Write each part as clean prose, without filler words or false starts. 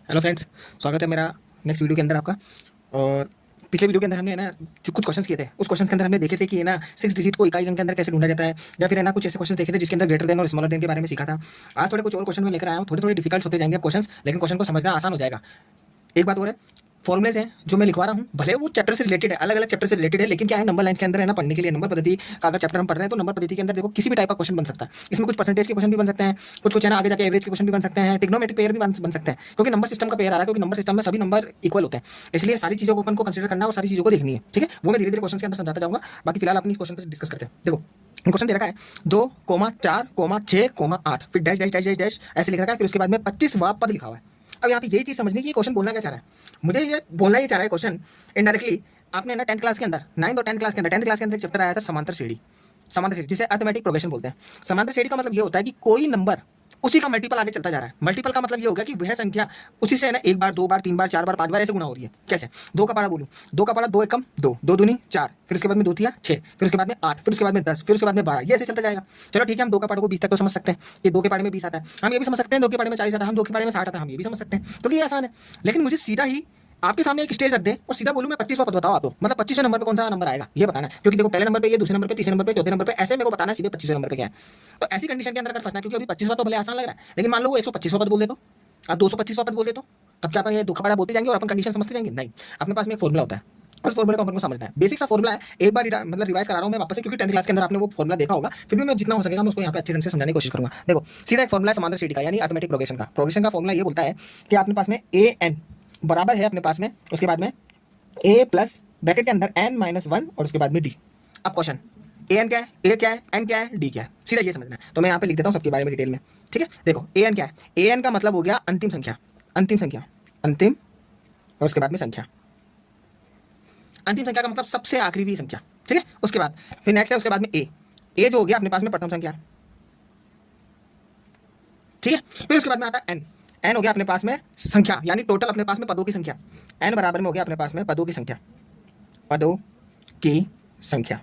Hello friends, स्वागत है मेरा नेक्स्ट वीडियो के अंदर आपका। और पिछले वीडियो के अंदर हमने है ना जो कुछ क्वेश्चंस किए थे, उस क्वेश्चंस के अंदर हमने देखे थे कि है ना 6 डिजिट को इकाई अंक के अंदर कैसे ढूंढा जाता है, या फिर है ना कुछ ऐसे क्वेश्चन देखे थे जिसके अंदर ग्रेटर देन और स्मॉलर देन के बारे में सीखा था। आज थोड़े कुछ और क्वेश्चन में लेकर आया हूँ। थोड़े थोड़े डिफिकल्ट होते जाएंगे क्वेश्चन, लेकिन क्वेश्चन को समझना आसान हो जाएगा। एक बात और है, फॉर्मुलेज हैं जो मैं लिखवा रहा हूँ, भले वो चैप्टर से रिलेटेड है, अलग अलग चैप्टर से रिलेटेड है, लेकिन क्या है नंबर लाइन के अंदर है ना पढ़ने के लिए नंबर पद्धति का अगर चैप्टर हम पढ़ रहे हैं तो नंबर पद्धति के अंदर देखो किसी भी टाइप का क्वेश्चन बन सकता है। इसमें कुछ परसेंटेज के क्वेश्चन भी बन सकते हैं, कुछ कुछ है ना आगे जाके एवरेज के क्वेश्चन भी बन सकते हैं, ट्रिग्नोमेट्रिक पेयर भी बन सकते हैं, क्योंकि नंबर सिस्टम का पेयर आ रहा है, क्योंकि नंबर सिस्टम में सभी नंबर इक्वल होते हैं। इसलिए सारी चीज़ों को अपन को कंसिडर करना है और सारी चीज़ों को देखनी है, ठीक है। वो मैं धीरे धीरे क्वेश्चन के अंदर समझाता जाऊंगा। बाकी फिलहाल अपनी इस क्वेश्चन पर डिस्कस करते हैं। देखो क्वेश्चन दे रखा है 2,4,6,8, फिर dash dash dash dash dash ऐसे लिख रखा है, फिर उसके बाद में 25वां पद लिखा हुआ है। अब यहाँ पे यही चीज़ समझनी कि ये क्वेश्चन बोलना क्या चाह रहा है। मुझे ये बोलना ही चाह रहा है क्वेश्चन इनडायरेक्टली। आपने ना 10th क्लास के अंदर, 9th और 10th क्लास के अंदर, 10th क्लास के अंदर एक चैप्टर आया था समांतर श्रेणी। समांतर श्रेणी जिसे अर्थमेटिक प्रोग्रेशन बोलते हैं। समांतर श्रेणी का मतलब ये होता है कि कोई नंबर उसी का मल्टीपल आगे चलता जा रहा है। मल्टीपल का मतलब ये होगा कि वह संख्या उसी से है ना एक बार, दो बार, तीन बार, चार बार, पांच बार ऐसे गुना हो रही है। कैसे? दो का पारा बोलूँ, दो का पारा 2 एकम 2, 2 दूनी 4, फिर उसके बाद में 2 थिया 6, फिर उसके बाद में 8, फिर उसके बाद में 10, फिर उसके बाद में 12, ये ऐसे चलता जाएगा। चलो ठीक है, हम 2 का पारा को 20 तक तो समझ सकते हैं, ये 2 के पारे में 20 आता है। हम ये भी समझ सकते हैं 2 के पारे में 40 आता है, हम 2 के पारे में 60 आता है, हम ये भी समझ सकते हैं, क्योंकि ये आसान है। लेकिन मुझे सीधा ही आपके सामने एक स्टेज रख दे और सीधा बोलूं मैं 25वां पद बताओ आप लोग, मतलब 25वें नंबर पे कौन सा नंबर आएगा ये बताना है। क्योंकि देखो पहले नंबर पे ये, दूसरे नंबर पे, तीसरे नंबर पे, चौथे नंबर पे, ऐसे मेरे को बताना है सीधे 25वें नंबर पे क्या है। तो ऐसी कंडीशन के अंदर अगर फंसना, क्योंकि अभी 25वां तो भले आसान लग रहा है, लेकिन मान लो वो 125वां पद बोल दे तो, आप 225वां पद बोल दे तो, तब क्या अपन ये दुखा बड़ा बोलते जाएंगे और अपन कंडीशन समझते जाएंगे? नहीं, अपने पास में एक फॉर्मुला होता है, उस फॉर्मुले को अपन को समझना है। बेसिक सा फॉर्मुला है, एक बार मतलब रिवाइज करा रहा हूं मैं वापस से, क्योंकि 10th क्लास के अंदर आपने वो फॉर्मुला देखा होगा, फिर भी मैं जितना हो सकेगा मैं उसको यहाँ पे अच्छे ढंग से समझाने की कोशिश करूंगा। देखो सीधा एक फॉर्मुला है समांतर श्रेणी का, यानी अर्थमेटिक प्रोग्रेशन का। प्रोग्रेशन का फॉर्मुला ये बोलता है कि अपने पास में ए एन बराबर है अपने पास में, उसके बाद में ए प्लस ब्रैकेट के अंदर एन माइनस 1 और उसके बाद में डी। अब क्वेश्चन ए एन क्या है, ए क्या है, एन क्या है, डी क्या है, सीधा ये समझना है। तो मैं यहाँ पे लिख देता हूँ सबके बारे में डिटेल में, ठीक है। देखो ए एन क्या है, ए एन का मतलब हो गया अंतिम संख्या, अंतिम संख्या, अंतिम और उसके बाद में संख्या। अंतिम संख्या का मतलब सबसे आखिरी भी संख्या, ठीक है। उसके बाद फिर नेक्स्ट है उसके बाद में ए जो हो गया अपने पास में प्रथम संख्या, ठीक है। फिर उसके बाद में आता है एन, एन हो गया अपने पास में संख्या, यानी टोटल अपने पास में पदों की संख्या। एन बराबर में हो गया अपने पास में पदों की संख्या, पदों की संख्या।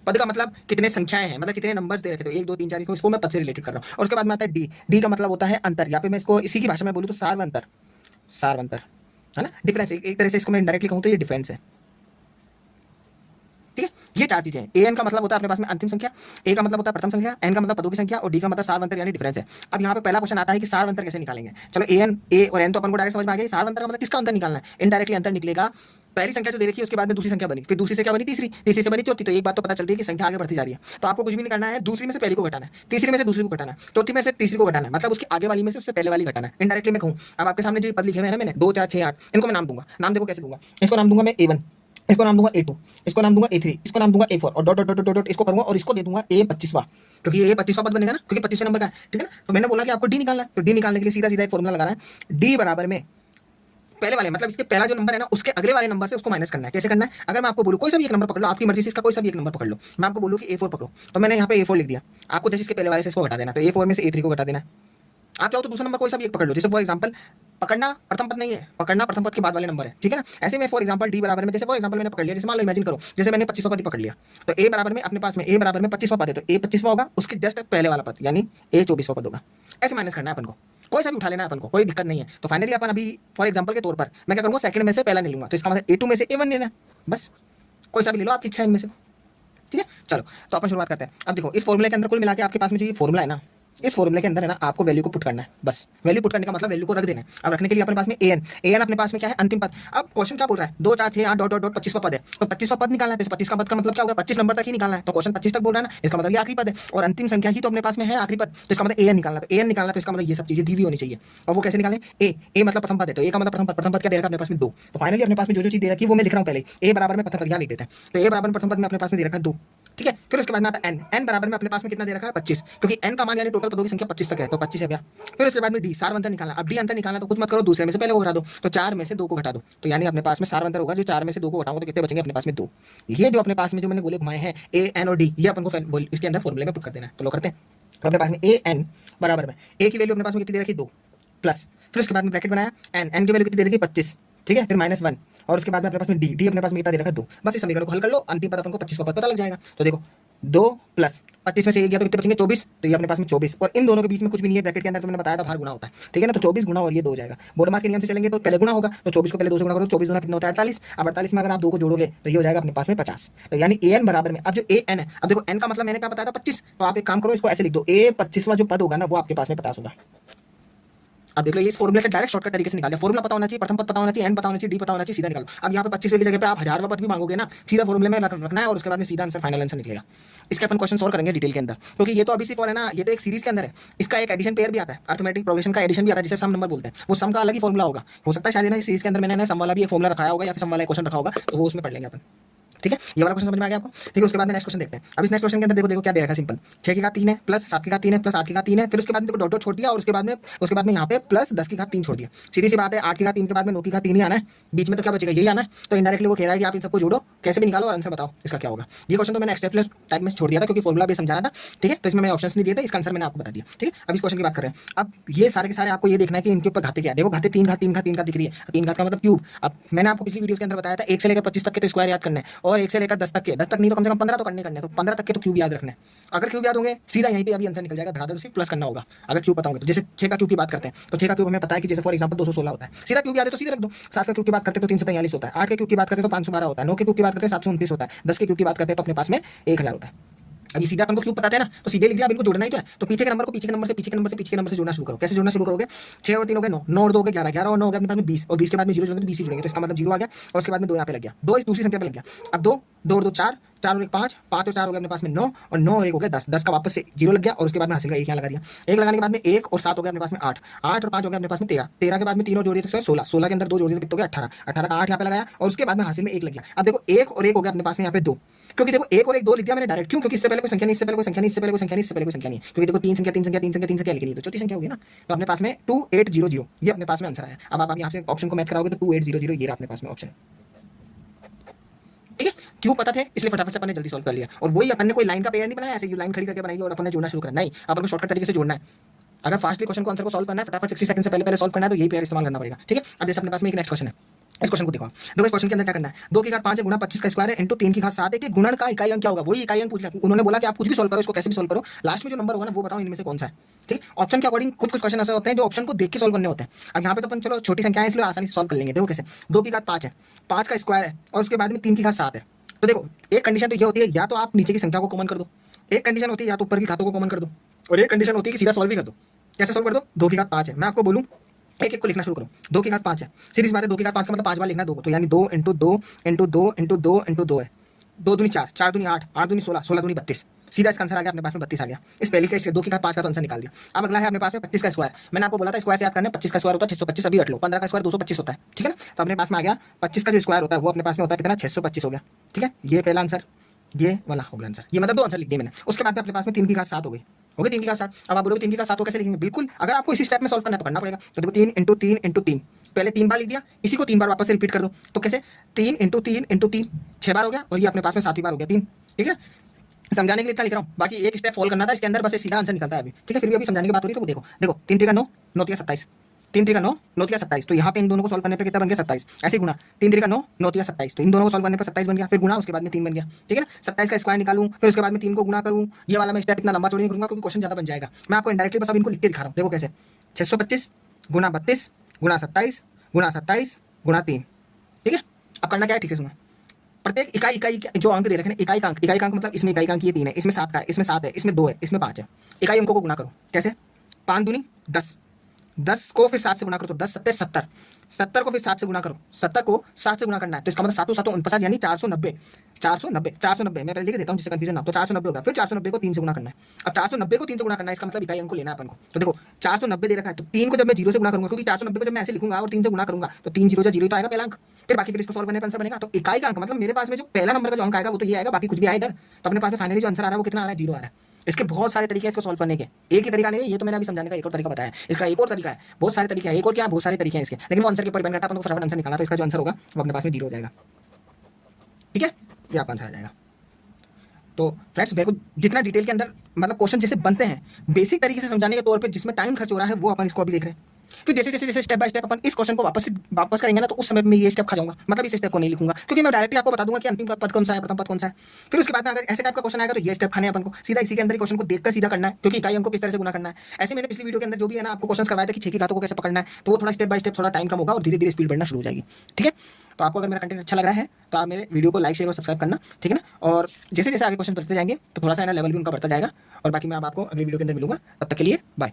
पद का मतलब कितने संख्याएं हैं, मतलब कितने नंबर्स दे रखे, तो 1 2 3 4, इसको मैं पद से रिलेटेड कर रहा हूँ। और उसके बाद में आता है डी, डी का मतलब होता है अंतर, या फिर मैं इसको इसी की भाषा में बोलूँ तो सार्वंतर, सार्वंतर है ना, डिफरेंस। एक तरह से इसको मैं इंडायरेक्टली कहूँ तो ये डिफरेंस है, ठीक है। ये चार चीजें हैं। ए एन का मतलब होता है अपने पास में अंतिम संख्या, ए का मतलब होता है प्रथम संख्या, एन का मतलब पदों की संख्या, और डी का मतलब सार्वंतर यानी डिफरेंस है। अब यहाँ पे पहला क्वेश्चन आता है कि सार्वंतर कैसे निकालेंगे। चलो ए एन, ए और एन तो अपन को डायरेक्ट समझ में आ गया। सार्वंतर का मतलब किसका अंतर निकालना है, इनडायरेक्टली अंतर निकलेगा। पहली संख्या जो दे रखी है उसके बाद में दूसरी संख्या बनी, फिर दूसरी से क्या बनी, तीसरी, तीसरी से बनी चौथी। तो एक बात तो पता चलती है कि संख्या आगे बढ़ती जा रही है। तो आपको कुछ भी नहीं करना है, दूसरी में से पहली को घटाना है, तीसरी में से दूसरी को घटाना है, चौथी में से तीसरी को घटाना है, मतलब उसकी आगे वाली में से उससे पहले वाली घटाना है। इनडायरेक्टली मैं कहूँ, अब आपके सामने जो पद लिखे हुए हैं मैंने 2 4 6 8, इनको मैं नाम दूंगा। नाम देखो कैसे दूंगा, इसको नाम दूंगा मैं A1, इसको नाम दूंगा A2, इसको नाम दूंगा A3, इसको नाम दूंगा A4 और डॉट डॉट डॉट डॉट इसको करूंगा और इसको दे दूंगा A25वां, क्योंकि ये 25वां पद बनेगा ना, क्योंकि 25वें नंबर का है, ठीक है ना। तो मैंने बोला कि आपको डी निकालना है, तो डी निकालने के लिए सीधा सीधा एक फॉर्मूला लगाना है, डी बराबर में पहले वाले, मतलब इसके पहला जो नंबर है ना उसके अगले वाले नंबर से उसको माइनस करना है। कैसे करना है, अगर मैं आपको बोलूं कोई सा भी एक नंबर पकड़ लो, आपकी मर्जी से इसका कोई सा भी एक नंबर पकड़ लो, मैं आपको बोलूं कि A4 पकड़ो, तो मैंने यहाँ पे A4 लिख दिया। आपको जैसे इसके पहले वाले से इसको घटा देना, तो A4 में से A3 को घटा देना है। आप चाहो तो दूसरा नंबर कोई सा भी एक पकड़ लो, जैसे फॉर एग्जांपल पकड़ना प्रथम पद नहीं है, पकड़ना प्रथम पद के बाद वाले नंबर है, ठीक है ना। ऐसे में फॉर एग्जांपल डी बराबर में, जैसे फॉर एग्जांपल मैंने पकड़ लिया, जैसे मान लो इमेजिन करो जैसे मैंने 25वां पद ही पकड़ लिया, तो ए बराबर में अपने पास में, ए बराबर में 25वां पद है, तो ए 25वां होगा, उसके जस्ट पहले वाला पद यानी ए 24वां पद होगा। ऐसे माइनस करना है अपन को, कोई सा भी उठा लेना है अपन को, कोई दिक्कत नहीं है। तो फाइनली अपन अभी फॉर एग्जांपल के तौर पर मैं क्या करूँगा, सेकंड में से पहला नहीं लूंगा, तो इसका मतलब A2 में से A1 लेना है, बस कोई सा भी ले लो, आपकी इच्छा है इनमें से, ठीक है। चलो तो अपन शुरुआत करते हैं। अब देखो इस फॉर्मूले के अंदर कुल मिला के आपके पास में जो ये फॉर्मूला है ना, इस फॉर्मूले के अंदर है ना आपको वैल्यू को पुट करना है, बस वैल्यू पुट करने का मतलब वैल्यू को रख देना है। अब रखने के लिए अपने पास में ए एन अपने पास में क्या है, अंतिम पद। अब क्वेश्चन क्या बोल रहा है, 2 4 6 8 डॉट डॉट डॉट 25वां पद है, तो 25वां पद निकालना है। तो 25 का पद का मतलब क्या होगा, 25 नंबर तक ही निकालना है, तो क्वेश्चन 25 तक बोल रहा है ना, इसका मतलब ये आखिरी पद है और अंतिम संख्या ही तो अपने पास में है आखिरी पद, तो इसका मतलब ए एन निकालना, तो ए एन निकालना, तो इसका मतलब ये सब चीजें दी हुई होनी चाहिए। और वो कैसे निकालें, ए मतलब प्रथम पद है, तो ए का मतलब प्रथम पद क्या दे रखा अपने पास में 2, तो फाइनली अपने पास में जो चीज दे रखी है वो मैं लिख रहा हूँ पहले, ए बराबर में प्रथम पद यहाँ लिख देते हैं, तो ए बराबर में प्रथम पद में अपने पास में दे रखा है 2, ठीक है। फिर उसके बाद में आता है एन, एन बराबर में अपने पास में कितना दे रखा है 25, क्योंकि एन का मान यानी टोटल पदों की संख्या 25 तक है, तो 25 है गया। फिर उसके बाद में डी, सार अंतर निकालना। अब डी अंतर निकालना तो कुछ मत करो, दूसरे में से पहले को घटा दो, तो 4 में से 2 को घटा दो, तो यानी अपने पास में सार अंतर होगा, जो 4 में से 2 को घटाऊंगा तो कितने बचेंगे अपने पास में 2। ये जो अपने पास में जो मैंने गोले घुमाए हैं ए एन और डी, ये अपन को इसके अंदर फॉर्मूले में पुट कर देना है। तो लो करते हैं, अपने पास में ए एन बराबर में ए की वैल्यू अपने पास में कितनी दे रखी 2 प्लस, फिर उसके बाद में ब्रैकेट बनाया, एन एन की वैल्यू कितनी दे रखी 25, ठीक है, फिर -1 और उसके बाद में अपने पास में डी, डी अपने पास में कितना दे रखा 2। बस इस समीकरण को हल कर लो, अंतिम पद अपन को 25वां पद पता लग जाएगा। तो देखो 2 प्लस 25 में से 1 गया तो कितने बचेंगे 24, तो ये अपने पास में 24, और इन दोनों के बीच में कुछ भी नहीं है ब्रैकेट के अंदर, तो मैंने बताया था बाहर गुना होता है, ठीक है ना। तो 24 गुना और ये 2 हो जाएगा। बोर्डमास के नियम से चलेंगे तो पहले गुना होगा, तो 24 को पहले 2 से गुना करो, 24 गुना कितना होता है 48। अब 48 में अगर आप 2 को जोड़ोगे तो ये हो जाएगा अपने पास में 50। तो यानी an बराबर में, अब जो an है, अब देखो n का मतलब मैंने क्या बताया था 25, तो आप एक काम करो इसको ऐसे लिख दो, a 25वां जो पद होगा ना वो आपके पास में 50 होगा। अब देख लो, ये इस फॉर्मूले से डायरेक्ट शॉर्टकट तरीके से निकाल लिया। फॉर्मूला पता होना चाहिए, प्रथम पद पता होना चाहिए, एन पता होना चाहिए, डी पता होना चाहिए, सीधा निकालो। अब यहाँ पे 25 की जगह पे आप 1000वां पद भी मांगोगे ना, सीधा फॉर्मूले में रखना है और उसके बाद में सीधा आंसर, फाइनल आंसर निकलेगा। इसके अपन क्वेश्चन सॉल्व करेंगे डिटेल के अंदर, क्योंकि ये तो अभी सिर्फ है ना, ये तो एक सीरीज के अंदर है। इसका एक एडिशन पेयर भी आता है, अर्थमेटिक प्रोग्रेशन का एडिशन भी आता है, जिसे सम नंबर बोलते हैं। वो सम का अलग ही फॉर्मूला होगा, हो सकता है शायद ना इस सीरीज के अंदर मैंने सम वाला भी एक फॉर्मूला रखाया होगा या फिर सम वाला क्वेश्चन रखा होगा, तो वो उसमें पढ़ लेंगे अपन, ठीक है। ये वाला क्वेश्चन समझ में आ गया आपको, ठीक है। उसके बाद में नेक्स्ट क्वेश्चन देखते हैं। अब इस नेक्स्ट क्वेश्चन के अंदर देखो क्या दे रखा है, सिंपल 6 की घात 3 है प्लस 7 की घात 3 है प्लस 8 की घात 3 है, फिर उसके बाद में देखो डॉट डॉट छोड़ दिया और उसके बाद में यहाँ पे प्लस 10 की घात 3 छोड़ दिया। सीधी सी बात है, 8 की घात 3 के बाद में 9 की घात 3 ही आना है, बीच में तो क्या बचेगा, यही आना है। तो इनडायरेक्टली वो कह रहा है कि आप इन सबको जोड़ो, कैसे भी निकालो और आंसर बताओ इसका क्या होगा। ये क्वेश्चन तो मैंने एक्स्ट्रा टाइप में छोड़ दिया था, क्योंकि फॉर्मूला भी समझाना था, ठीक है। तो इसमें मैंने ऑप्शन नहीं दिए थे, इसका आंसर मैंने आपको बता दिया, ठीक है। अब इस क्वेश्चन की बात करें, अब ये सारे के सारे आपको ये देखना है कि इनके ऊपर घाते क्या है। देखो घाते 3 घात 3 घात 3 घात दिख रही है, 3 घात का मतलब क्यूब। अब मैंने आपको पिछली वीडियो के अंदर बताया था 1 से लेकर 25 तक के तो स्क्वायर याद करने हैं, और 1 से लेकर 10 तक के, 10 तक नहीं तो कम से कम 15 तो करने, तो 15 तक के तो क्यूब याद रखना है। अगर क्यूब याद होंगे सीधा यहीं पे अभी आंसर निकल जाएगा, धराधर सिर्फ प्लस करना होगा अगर क्यूब पता होंगे तो। जैसे 6 का क्यूब की बात करते हैं तो 6 का क्यूब हमें पता है कि जैसे फॉर एग्जांपल 216 होता है, सीधा क्यूब याद है तो सीधे रख दो। 7 का क्यूब की बात करते हैं तो 343 होता है, 8 के क्यूब की बात करते हैं तो 512 होता है, 9 के क्यूब की बात करते हैं 729 होता है, 10 के क्यूब की बात करते हैं तो अपने पास में 1000 होता है। अभी सीधा अपन को क्यूब पता है ना, तो सीधे लिख दिया, अब इनको जोड़ना ही तो है। तो पीछे के नंबर को पीछे के नंबर से, पीछे के नंबर से, पीछे के नंबर से जोड़ना शुरू करो। कैसे जोड़ना शुरू करोगे, 6 और 3 हो गए 9, 9 और 2 हो गए 11, 11 और 9 हो गए अपने पास में 20, और 20 के बाद में 0 जोड़ेंगे तो 20 ही जुड़ेंगे, तो इसका मतलब 0 आ गया। और उसके बाद में 2 यहाँ पे लग गया, 2 इस दूसरी संख्या पे लग गया। अब 2 2 और 2 4, 4 और 1 5, 5 और 4 हो गया अपने पास में 9, और 9 और 1 हो गया 10, 10 का वापस से 0 लग गया, और उसके बाद में हासिल का 1 यहाँ लगा दिया। 1 लगाने के बाद में 1 और 7 हो गया अपने पास में 8, 8 और 5 हो गया अपने पास में 13, 13 के बाद में 3 और जोड़ दिए तो 16, 16 के अंदर 2 जोड़ दिए तो कितना हो गया 18, 18 का 8 यहाँ पे लगाया, और उसके बाद में हासिल में 1 लग गया। अब देखो 1 और 1 हो गया अपने पास में यहाँ पे 2, क्योंकि देखो 1 और 1 2 लिख दिया मैंने डायरेक्ट, क्यों, क्योंकि इससे पहले कोई संख्या नहीं, इससे पहले कोई संख्या नहीं, इससे पहले कोई संख्या नहीं, इससे पहले कोई संख्या नहीं, क्योंकि देखो 3 संख्या 3 संख्या 3 संख्या 3 संख्या लिखी नहीं, तो चौथी संख्या होगी ना। तो अपने पास में 2800 ये अपने पास में आंसर आया। अब आप यहाँ से ऑप्शन को मैच कराओगे तो 2800 ये अपने पास में ऑप्शन, ठीक है। क्यों पता थे इसलिए फटाफट से अपन ने जल्दी सॉल्व कर लिया। और वही अपन ने कोई लाइन का पेयर नहीं बनाया, ऐसे यू लाइन खड़ी करके बनाई और अपन ने जोड़ना शुरू करना, नहीं, अपन को शॉर्टकट तरीके से जोड़ना है। अगर फास्टली क्वेश्चन को आंसर को सॉल्व करना है, फटाफट 60 सेकंड से पहले सॉल्व करना है, तो यही पेयर इस्तेमाल करना पड़ेगा, ठीक है। अब जैसे अपने पास में एक नेक्स्ट क्वेश्चन है, इस क्वेश्चन को देखो, देखो इस क्वेश्चन के अंदर क्या करना है, 2 की घात 5 है गुणा 25 का स्क्वायर है इंटू 3 की घात 7 है कि गुणन का इकाई अंक क्या होगा, वही इकाई अंक पूछ लिया। उन्होंने बोला कि आप कुछ भी सॉल्व करो, इसको कैसे भी सॉल्व करो, लास्ट में जो नंबर होगा ना वो बताओ इनमें से कौन सा है, ठीक है। ऑप्शन के अकॉर्डिंग कुछ क्वेश्चन ऐसे होते हैं जो ऑप्शन को देख के सॉल्व करने होते हैं। अब यहाँ पे तो अपन चलो छोटी संख्या है इसलिए आसानी से सॉल्व कर लेंगे। देखो कैसे, 2 की घात 5 है, 5 का स्क्वायर है, और उसके बाद में 3 की घात 7 है। तो देखो एक कंडीशन तो ये होती है, या तो आप नीचे की संख्या को कॉमन कर दो, एक कंडीशन होती है या तो ऊपर की घातों को कॉमन कर दो, और एक कंडीशन होती है कि सीधा सॉल्व भी कर दो। कैसे सॉल्व कर दो, 2 की घात 5 है, मैं आपको बोलूँ एक एक को लिखना शुरू करो। 2 की घात 5 है, सीरीज बात है, 2 की घात 5 का मतलब 5 बार लिखना है 2 को, तो यानी 2 इंटू 2 इंटू 2 इंटू 2 इंटू 2 है, 2 दूनी 4, 4 दूनी 8, 8 दूनी 16, 16 दूनी 32, सीधा इसका आंसर आ गया अपने पास में 32 आ गया। इस पहली का, इसलिए 2 की घात 5 का तो आंसर निकाल दिया। अब अगला है अपने पास में 25 का स्क्वायर। मैंने आपको बोला था स्क्वायर से याद करना है, 25 का स्क्वायर होता है 625, अभी रट लो। 15 का स्क्वायर 225 होता है, ठीक है ना। तो अपने पास में आ गया 25 का जो स्क्वायर होता है वो अपने पास में होता है कितना, 625 हो गया, ठीक है। ये पहला आंसर, ये वाला हो गया आंसर, ये मतलब 2 आंसर लिख दिए मैंने। उसके बाद में अपने पास में 3 की घात 7 हो गई, हो गई 3 की घात 7। अब आप बोलोगे 3 की घात 7 को कैसे लिखेंगे, बिल्कुल अगर आपको इसी स्टेप में सॉल्व करना है तो करना पड़ेगा। तो देखो 3 इंटू 3 इंटू 3, पहले 3 बार लिख दिया, इसी को 3 बार वापस से रिपीट कर दो, तो कैसे 3 इंटू 3 इंटू 3 6 बार हो गया, और ये अपने पास में 7वीं बार हो गया 3, ठीक है। समझाने के लिए इतना लिख रहा हूँ, बाकी एक स्टेप फॉलो करना था इसके अंदर, बस सीधा आंसर निकलता है अभी, ठीक है। फिर भी अभी समझाने की बात हो रही है तो देखो, देखो 3 3 का 9, 9 3 27, 3 3 का 9, 9 3 27, तो यहाँ पे इन दोनों को सॉल्व करने पे कितना बन गया 27, ऐसे गुना 3 3 का 9, 9 3 27, तो इन दोनों को सॉल्व करने पर 27 बन गया, फिर गुना उसके बाद में 3 बन गया, ठीक है ना। 27 का स्क्वायर निकालूं, फिर उसके बाद में 3 को गुना करूँ, ये वाला मैं स्टेप इतना लंबा चौड़ी नहीं करूँगा क्योंकि क्वेश्चन ज़्यादा बन जाएगा। मैं आपको इनडायरेक्टली बस अब इनको लिख के दिखा रहा हूँ। देखो कैसे, 625 गुना 32 गुना 27 गुना 27 गुना 3, ठीक है। अब करना क्या है, ठीक से सुनो, प्रत्येक इकाई जो अंक दे रखे हैं, इकाई का अंक मतलब इसमें इकाई का अंक ये 3 है, इसमें 7 का है, इसमें 7 है, इसमें 2 है, इसमें 5 है। इकाई अंकों को गुना करो, कैसे, 5 दूनी 10, 10 को फिर 7 से गुना करो तो 10 7 70, 70 को फिर 7 से गुना करो, 70 को 7 से गुना करना है, तो इसका मतलब 7 7 49 यानी 490, 490 490 मैं पहले लिख देता हूँ जिससे कंफ्यूजन ना हो। तो 490 होगा, फिर 490 को 3 से गुना करना है। अब 490 को 3 से गुना करना है, इसका मतलब इकाई अंक को लेना है अपन को। तो देखो 490 दे रखा है, तो 3 को जब मैं 0 से गुना करूंगा, क्योंकि 490 को जब मैं ऐसे लिखूंगा और 3 से गुना करूंगा तो 3 0 0 तो आएगा पहला अंक, फिर बाकी फिर इसको सॉल्व करने पर आंसर बनेगा। तो इकाई का अंक मतलब मेरे पास में जो पहला नंबर का जो अंक आएगा वो तो ये आएगा, बाकी कुछ भी आए इधर, तो अपने पास में फाइनली जो आंसर आ रहा है वो कितना आ रहा है, 0 आ रहा है। इसके बहुत सारे तरीके हैं इसको सॉल्व करने के, एक ही तरीका नहीं है, ये तो मैंने अभी समझाने का एक और तरीका बताया है, इसका एक और तरीका है, बहुत सारे तरीके हैं, एक और क्या बहुत सारे तरीके हैं इसके, लेकिन वो आंसर के ऊपर डिपेंड करता है, अपन को फटाफट आंसर निकालना, तो इसका जो आंसर होगा वो अपने पास में 0 हो जाएगा, ठीक है, ये आपका आंसर आ जाएगा। तो फ्रेंड्स मेरे को जितना डिटेल के अंदर मतलब क्वेश्चन जैसे बनते हैं बेसिक तरीके से समझाने के तौर पे जिसमें टाइम खर्च हो रहा है वो अपन इसको अभी देख रहे हैं। फिर जैसे जैसे जैसे स्टेप बाय स्टेप अपन इस क्वेश्चन को वापस करेंगे ना, तो उस समय मैं ये स्टेप खा जाऊंगा, मतलब इस स्टेप को नहीं लिखूंगा, क्योंकि मैं डायरेक्टली आपको बता दूंगा कि अंतिम पद कौन सा है, प्रथम पद कौन सा है। फिर उसके बाद में अगर ऐसे टाइप का क्वेश्चन आएगा तो ये स्टेप खाने अपन को सीधा इसी के अंदर क्वेश्चन को देखकर सीधा करना है, क्योंकि इकाई अंक को किस तरह से गुना करना है। ऐसे मैंने पिछली वीडियो के अंदर जो भी है ना आपको क्वेश्चन करवाया था कि 6 की घातों को कैसे पकड़ना है, तो वो थोड़ा स्टेप बाय स्टेप थोड़ा टाइम कम होगा और धीरे धीरे स्पीड बढ़ना शुरू हो जाएगी। ठीक है, तो आपको अगर मेरा कंटेंट अच्छा लग रहा है तो आप मेरे वीडियो को लाइक शेयर और सब्सक्राइब करना, ठीक है ना। और जैसे जैसे आगे क्वेश्चन बढ़ते जाएंगे तो थोड़ा सा ना लेवल भी उनका बढ़ता जाएगा। और बाकी मैं अब आपको अगली वीडियो के अंदर मिलूंगा, तब तक के लिए बाय।